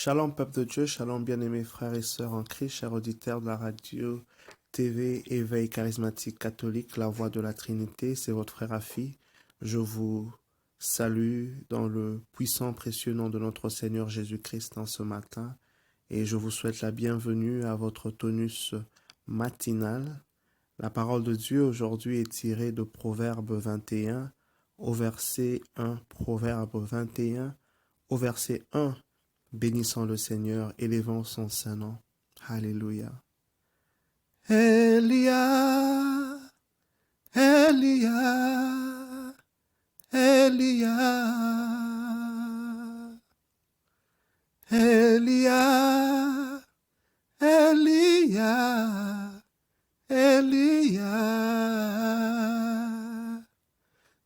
Shalom peuple de Dieu, shalom bien-aimés frères et sœurs en Christ, chers auditeurs de la radio, TV, Éveil charismatique catholique, la voix de la Trinité, c'est votre frère Afi. Je vous salue dans le puissant précieux nom de notre Seigneur Jésus-Christ en ce matin et je vous souhaite la bienvenue à votre tonus matinal. La parole de Dieu aujourd'hui est tirée de Proverbe 21 au verset 1. Proverbe 21 au verset 1. Bénissons le Seigneur, élevons son saint nom. Alléluia. Elia, Elia, Elia, Elia, Elia, Elia.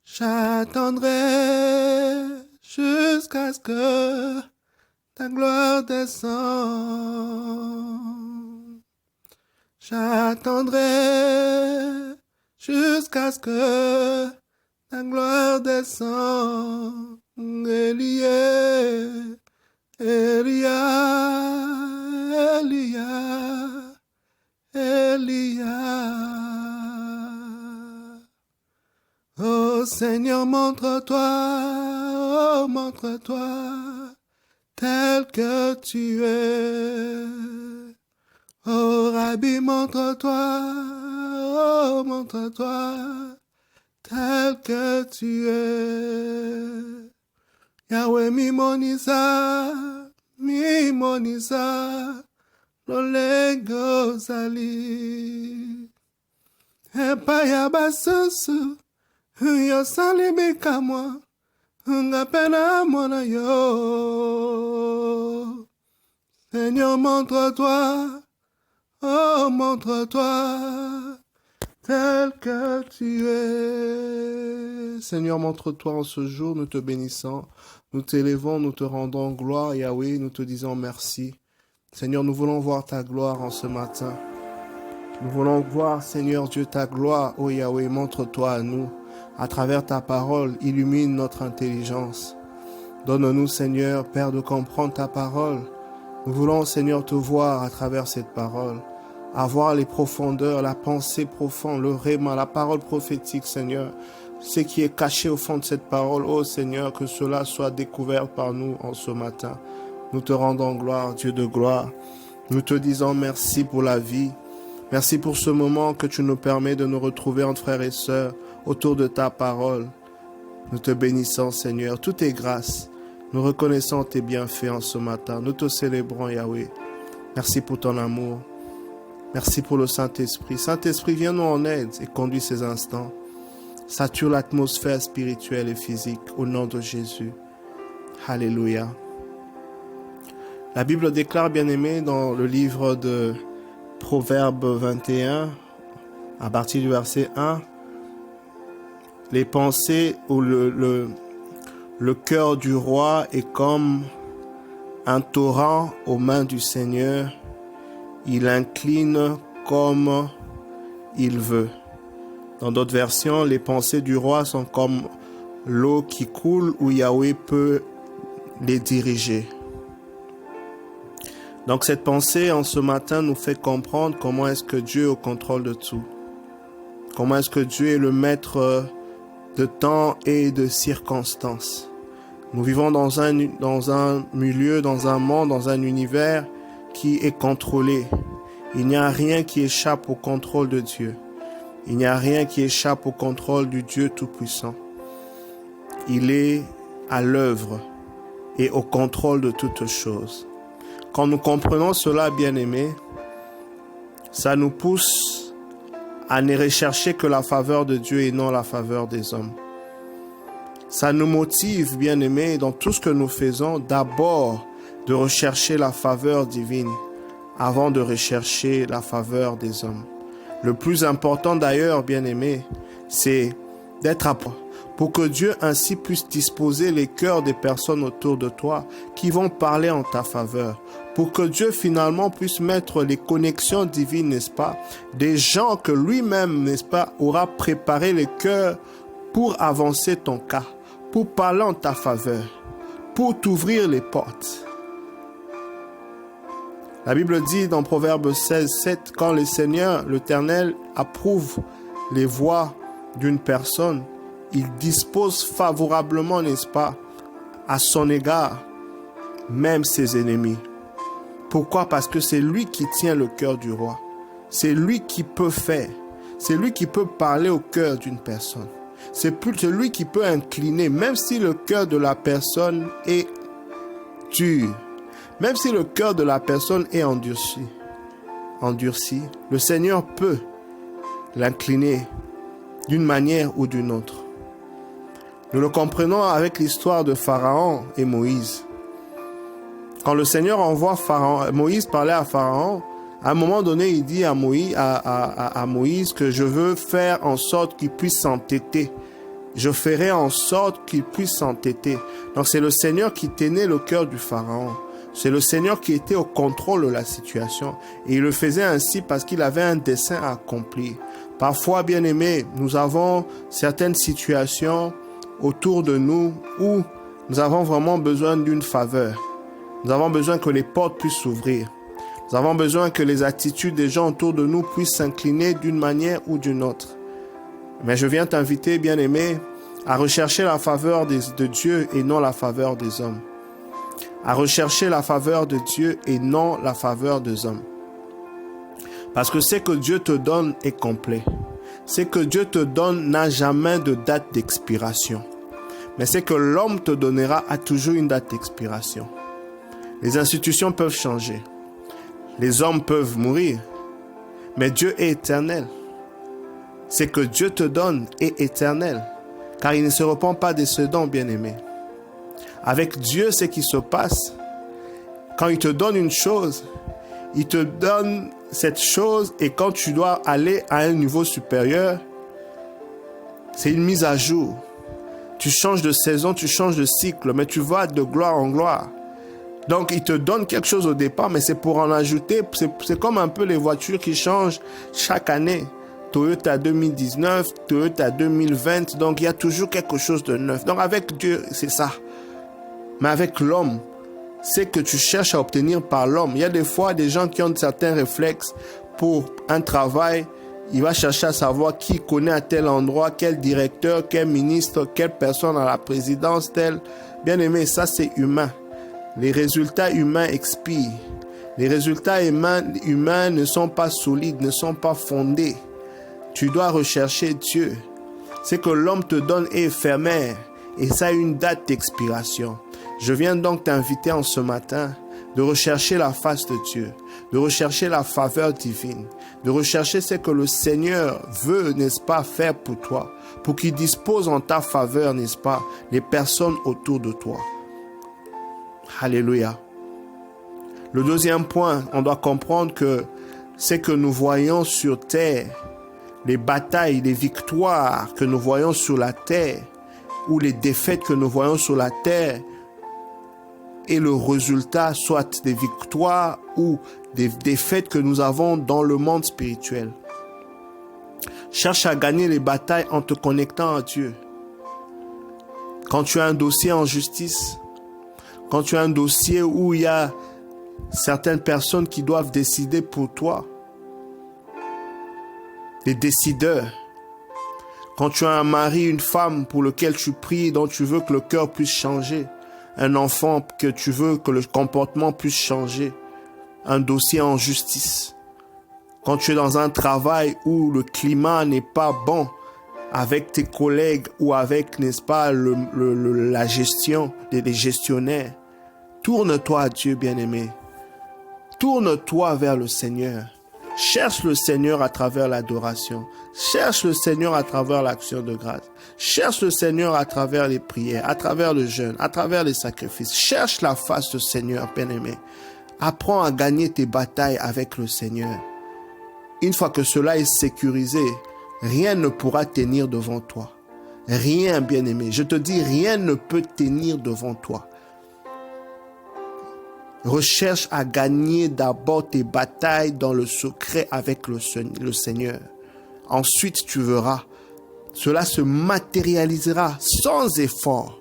J'attendrai jusqu'à ce que ta gloire descend. J'attendrai jusqu'à ce que ta gloire descend. Elia, Elia, Elia, Elia. Oh Seigneur, montre-toi, oh montre-toi, tel que tu es. Oh Rabbi, montre-toi, oh montre-toi, tel que tu es. Yahweh mimonisa, lolengo zali. Epaya basusu, yo salibi kamwa. Ngapena mona yo. Seigneur, montre-toi, oh montre-toi, tel que tu es. Seigneur, montre-toi en ce jour, nous te bénissons, nous t'élevons, nous te rendons gloire, Yahweh, nous te disons merci. Seigneur, nous voulons voir ta gloire en ce matin. Nous voulons voir, Seigneur Dieu, ta gloire, oh Yahweh, montre-toi à nous. À travers ta parole, illumine notre intelligence. Donne-nous, Seigneur, Père, de comprendre ta parole. Nous voulons, Seigneur, te voir à travers cette parole. Avoir les profondeurs, la pensée profonde, le réma, la parole prophétique, Seigneur. Ce qui est caché au fond de cette parole, oh Seigneur, que cela soit découvert par nous en ce matin. Nous te rendons gloire, Dieu de gloire. Nous te disons merci pour la vie. Merci pour ce moment que tu nous permets de nous retrouver entre frères et sœurs autour de ta parole. Nous te bénissons, Seigneur. Tout est grâce. Nous reconnaissons tes bienfaits en ce matin. Nous te célébrons, Yahweh. Merci pour ton amour. Merci pour le Saint-Esprit. Saint-Esprit, viens-nous en aide et conduis ces instants. Sature l'atmosphère spirituelle et physique au nom de Jésus. Alléluia. La Bible déclare, bien-aimé, dans le livre de Proverbe 21, à partir du verset 1, les pensées ou le cœur du roi est comme un torrent aux mains du Seigneur. Il incline comme il veut. Dans d'autres versions, les pensées du roi sont comme l'eau qui coule où Yahweh peut les diriger. Donc cette pensée en ce matin nous fait comprendre comment est-ce que Dieu est au contrôle de tout. Comment est-ce que Dieu est le maître de temps et de circonstances. Nous vivons dans un milieu, dans un monde, dans un univers qui est contrôlé. Il n'y a rien qui échappe au contrôle de Dieu. Il n'y a rien qui échappe au contrôle du Dieu Tout-Puissant. Il est à l'œuvre et au contrôle de toutes choses. Quand nous comprenons cela, bien-aimés, ça nous pousse à ne rechercher que la faveur de Dieu et non la faveur des hommes. Ça nous motive, bien-aimés, dans tout ce que nous faisons, d'abord de rechercher la faveur divine avant de rechercher la faveur des hommes. Le plus important d'ailleurs, bien-aimés, c'est d'être à point pour que Dieu ainsi puisse disposer les cœurs des personnes autour de toi qui vont parler en ta faveur. Pour que Dieu finalement puisse mettre les connexions divines, n'est-ce pas, des gens que lui-même, n'est-ce pas, aura préparé les cœurs pour avancer ton cas, pour parler en ta faveur, pour t'ouvrir les portes. La Bible dit dans Proverbe 16, 7, quand le Seigneur, l'Éternel, approuve les voies d'une personne, il dispose favorablement, n'est-ce pas, à son égard, même ses ennemis. Pourquoi? Parce que c'est lui qui tient le cœur du roi. C'est lui qui peut faire. C'est lui qui peut parler au cœur d'une personne. C'est lui qui peut incliner, même si le cœur de la personne est dur, même si le cœur de la personne est endurci, le Seigneur peut l'incliner d'une manière ou d'une autre. Nous le comprenons avec l'histoire de Pharaon et Moïse. Quand le Seigneur envoie Moïse parler à Pharaon, à un moment donné, il dit à Moïse que je veux faire en sorte qu'il puisse s'entêter. Je ferai en sorte qu'il puisse s'entêter. Donc c'est le Seigneur qui tenait le cœur du Pharaon. C'est le Seigneur qui était au contrôle de la situation. Et il le faisait ainsi parce qu'il avait un dessein à accomplir. Parfois, bien-aimés, nous avons certaines situations autour de nous où nous avons vraiment besoin d'une faveur. Nous avons besoin que les portes puissent s'ouvrir. Nous avons besoin que les attitudes des gens autour de nous puissent s'incliner d'une manière ou d'une autre. Mais je viens t'inviter, bien-aimé, à rechercher la faveur de Dieu et non la faveur des hommes. À rechercher la faveur de Dieu et non la faveur des hommes. Parce que ce que Dieu te donne est complet. Ce que Dieu te donne n'a jamais de date d'expiration. Mais ce que l'homme te donnera a toujours une date d'expiration. Les institutions peuvent changer. Les hommes peuvent mourir. Mais Dieu est éternel. Ce que Dieu te donne est éternel. Car il ne se repent pas de ce don, bien-aimé. Avec Dieu, ce qui se passe, quand il te donne une chose, il te donne cette chose et quand tu dois aller à un niveau supérieur, c'est une mise à jour. Tu changes de saison, tu changes de cycle, mais tu vas de gloire en gloire. Donc, il te donne quelque chose au départ, mais c'est pour en ajouter. C'est comme un peu les voitures qui changent chaque année. Toyota 2019, Toyota 2020. Donc, il y a toujours quelque chose de neuf. Donc, avec Dieu, c'est ça. Mais avec l'homme, c'est que tu cherches à obtenir par l'homme. Il y a des fois des gens qui ont certains réflexes pour un travail. Il va chercher à savoir qui connaît à tel endroit, quel directeur, quel ministre, quelle personne à la présidence, tel. Bien aimé, ça c'est humain. Les résultats humains expirent. Les résultats humains ne sont pas solides, ne sont pas fondés. Tu dois rechercher Dieu. Ce que l'homme te donne est éphémère et ça a une date d'expiration. Je viens donc t'inviter en ce matin de rechercher la face de Dieu, de rechercher la faveur divine, de rechercher ce que le Seigneur veut, n'est-ce pas, faire pour toi, pour qu'il dispose en ta faveur, n'est-ce pas, les personnes autour de toi. Alléluia. Le deuxième point, on doit comprendre que ce que nous voyons sur terre, les batailles, les victoires que nous voyons sur la terre, ou les défaites que nous voyons sur la terre, est le résultat soit des victoires ou des défaites que nous avons dans le monde spirituel. Cherche à gagner les batailles en te connectant à Dieu. Quand tu as un dossier en justice, quand tu as un dossier où il y a certaines personnes qui doivent décider pour toi, des décideurs, quand tu as un mari, une femme pour lequel tu pries, dont tu veux que le cœur puisse changer, un enfant que tu veux que le comportement puisse changer, un dossier en justice, quand tu es dans un travail où le climat n'est pas bon avec tes collègues ou avec, n'est-ce pas, la gestion, des gestionnaires, tourne-toi à Dieu, bien-aimé. Tourne-toi vers le Seigneur. Cherche le Seigneur à travers l'adoration. Cherche le Seigneur à travers l'action de grâce. Cherche le Seigneur à travers les prières, à travers le jeûne, à travers les sacrifices. Cherche la face du Seigneur, bien-aimé. Apprends à gagner tes batailles avec le Seigneur. Une fois que cela est sécurisé, rien ne pourra tenir devant toi. Rien, bien-aimé. Je te dis, rien ne peut tenir devant toi. Recherche à gagner d'abord tes batailles dans le secret avec le Seigneur. Ensuite, tu verras, cela se matérialisera sans effort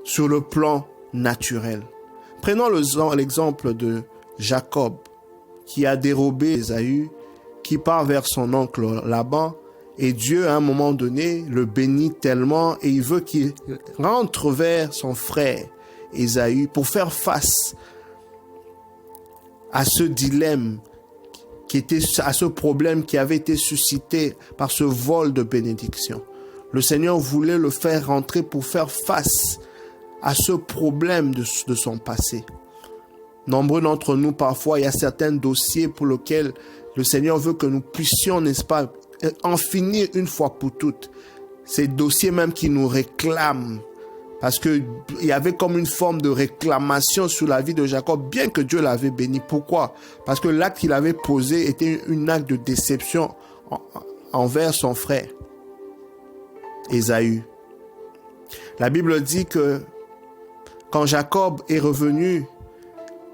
sur le plan naturel. Prenons l'exemple de Jacob, qui a dérobé Ésaü, qui part vers son oncle Laban, et Dieu, à un moment donné, le bénit tellement et il veut qu'il rentre vers son frère Ésaü pour faire face à ce dilemme, à ce problème qui avait été suscité par ce vol de bénédiction. Le Seigneur voulait le faire rentrer pour faire face à ce problème de son passé. Nombreux d'entre nous, parfois, il y a certains dossiers pour lesquels le Seigneur veut que nous puissions, n'est-ce pas, en finir une fois pour toutes. Ces dossiers même qui nous réclament. Parce qu'il y avait comme une forme de réclamation sur la vie de Jacob, bien que Dieu l'avait béni. Pourquoi? Parce que l'acte qu'il avait posé était un acte de déception envers son frère, Ésaü. La Bible dit que quand Jacob est revenu,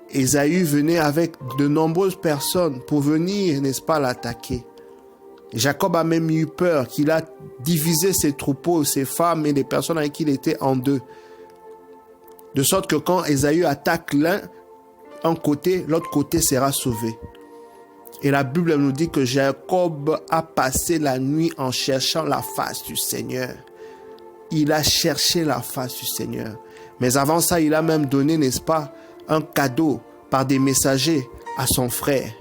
Ésaü venait avec de nombreuses personnes pour venir, n'est-ce pas, l'attaquer. Jacob a même eu peur qu'il a divisé ses troupeaux, ses femmes et les personnes avec qui il était en deux. De sorte que quand Ésaü attaque un côté, l'autre côté sera sauvé. Et la Bible nous dit que Jacob a passé la nuit en cherchant la face du Seigneur. Il a cherché la face du Seigneur. Mais avant ça, il a même donné, n'est-ce pas, un cadeau par des messagers à son frère.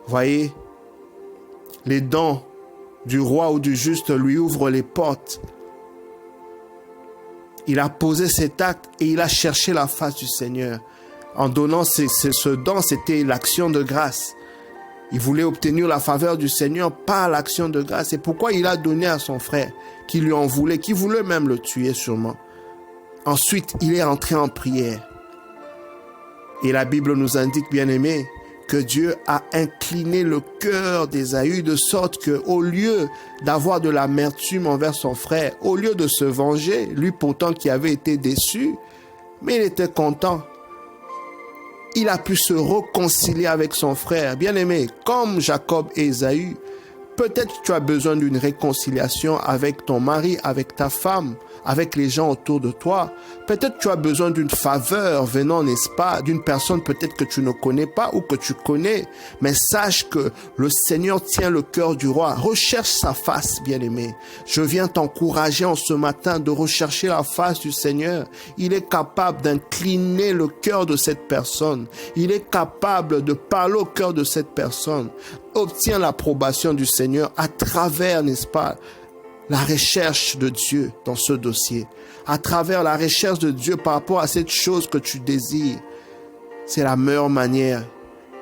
Voyez, les dons du roi ou du juste lui ouvrent les portes. Il a posé cet acte et il a cherché la face du Seigneur. En donnant ce don, c'était l'action de grâce. Il voulait obtenir la faveur du Seigneur par l'action de grâce. C'est pourquoi il a donné à son frère, qui lui en voulait, qui voulait même le tuer sûrement. Ensuite, il est entré en prière. Et la Bible nous indique, bien-aimés, que Dieu a incliné le cœur d'Ésaü de sorte qu'au lieu d'avoir de l'amertume envers son frère, au lieu de se venger, lui pourtant qui avait été déçu, mais il était content. Il a pu se réconcilier avec son frère. Bien-aimé, comme Jacob et Ésaü, peut-être tu as besoin d'une réconciliation avec ton mari, avec ta femme, avec les gens autour de toi. Peut-être tu as besoin d'une faveur venant, n'est-ce pas, d'une personne peut-être que tu ne connais pas ou que tu connais. Mais sache que le Seigneur tient le cœur du roi. Recherche sa face, bien-aimé. Je viens t'encourager en ce matin de rechercher la face du Seigneur. Il est capable d'incliner le cœur de cette personne. Il est capable de parler au cœur de cette personne. Obtiens l'approbation du Seigneur à travers, n'est-ce pas, la recherche de Dieu dans ce dossier, à travers la recherche de Dieu par rapport à cette chose que tu désires. C'est la meilleure manière,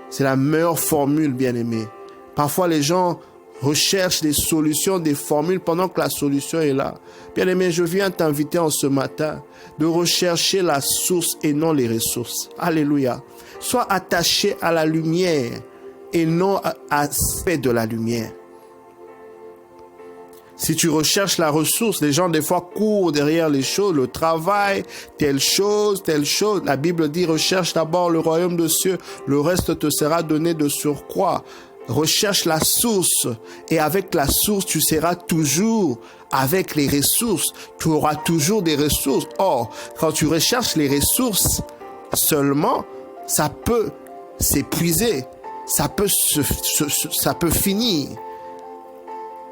c'est la meilleure formule, bien-aimé. Parfois, les gens recherchent des solutions, des formules pendant que la solution est là. Bien-aimé, je viens t'inviter en ce matin de rechercher la source et non les ressources. Alléluia. Sois attaché à la lumière et non à l'aspect de la lumière. Si tu recherches la ressource, les gens des fois courent derrière les choses, le travail, telle chose, telle chose. La Bible dit, recherche d'abord le royaume de cieux, le reste te sera donné de surcroît. Recherche la source et avec la source, tu seras toujours avec les ressources. Tu auras toujours des ressources. Or, quand tu recherches les ressources seulement, ça peut s'épuiser, ça peut finir.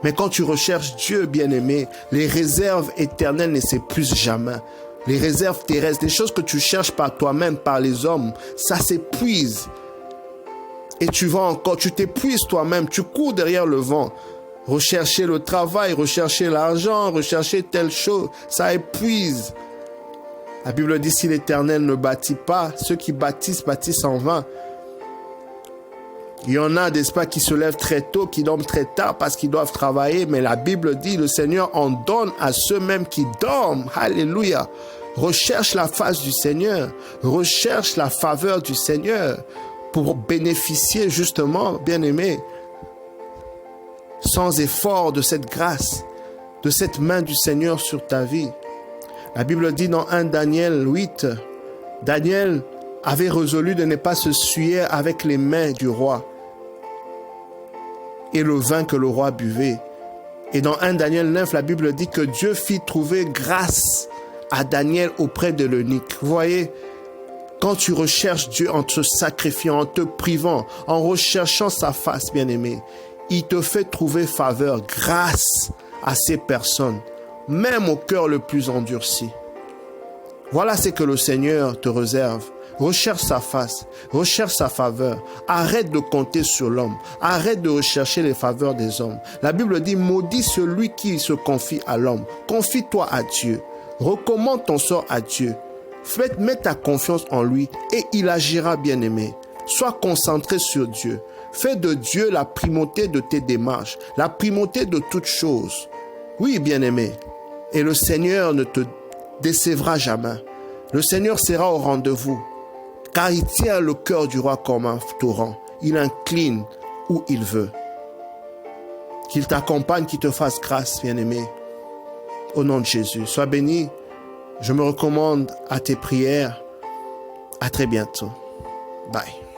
Mais quand tu recherches Dieu, bien-aimé, les réserves éternelles ne s'épuisent jamais. Les réserves terrestres, les choses que tu cherches par toi-même, par les hommes, ça s'épuise. Et tu t'épuises toi-même, tu cours derrière le vent. Rechercher le travail, rechercher l'argent, rechercher telle chose, ça épuise. La Bible dit, si l'Éternel ne bâtit pas, ceux qui bâtissent en vain. Il y en a, n'est-ce pas, qui se lèvent très tôt, qui dorment très tard parce qu'ils doivent travailler. Mais la Bible dit, le Seigneur en donne à ceux-mêmes qui dorment. Alléluia. Recherche la face du Seigneur. Recherche la faveur du Seigneur pour bénéficier justement, bien-aimé, sans effort de cette grâce, de cette main du Seigneur sur ta vie. La Bible dit dans 1 Daniel 8, Daniel avait résolu de ne pas se souiller avec les mains du roi et le vin que le roi buvait. Et dans 1 Daniel 9, la Bible dit que Dieu fit trouver grâce à Daniel auprès de l'eunuque. Vous voyez, Quand tu recherches Dieu en te sacrifiant, en te privant, en recherchant sa face, bien-aimé, il te fait trouver faveur grâce à ces personnes, même au cœur le plus endurci. Voilà ce que le Seigneur te réserve. Recherche sa face, recherche sa faveur. Arrête de compter sur l'homme. Arrête de rechercher les faveurs des hommes. La Bible dit, maudit celui qui se confie à l'homme. Confie-toi à Dieu. Recommande ton sort à Dieu. Mets ta confiance en lui et il agira, bien-aimé. Sois concentré sur Dieu. Fais de Dieu la primauté de tes démarches, la primauté de toutes choses. Oui, bien-aimé. Et le Seigneur ne te décevra jamais. Le Seigneur sera au rendez-vous. Car il tient le cœur du roi comme un torrent. Il incline où il veut. Qu'il t'accompagne, qu'il te fasse grâce, bien-aimé. Au nom de Jésus. Sois béni. Je me recommande à tes prières. À très bientôt. Bye.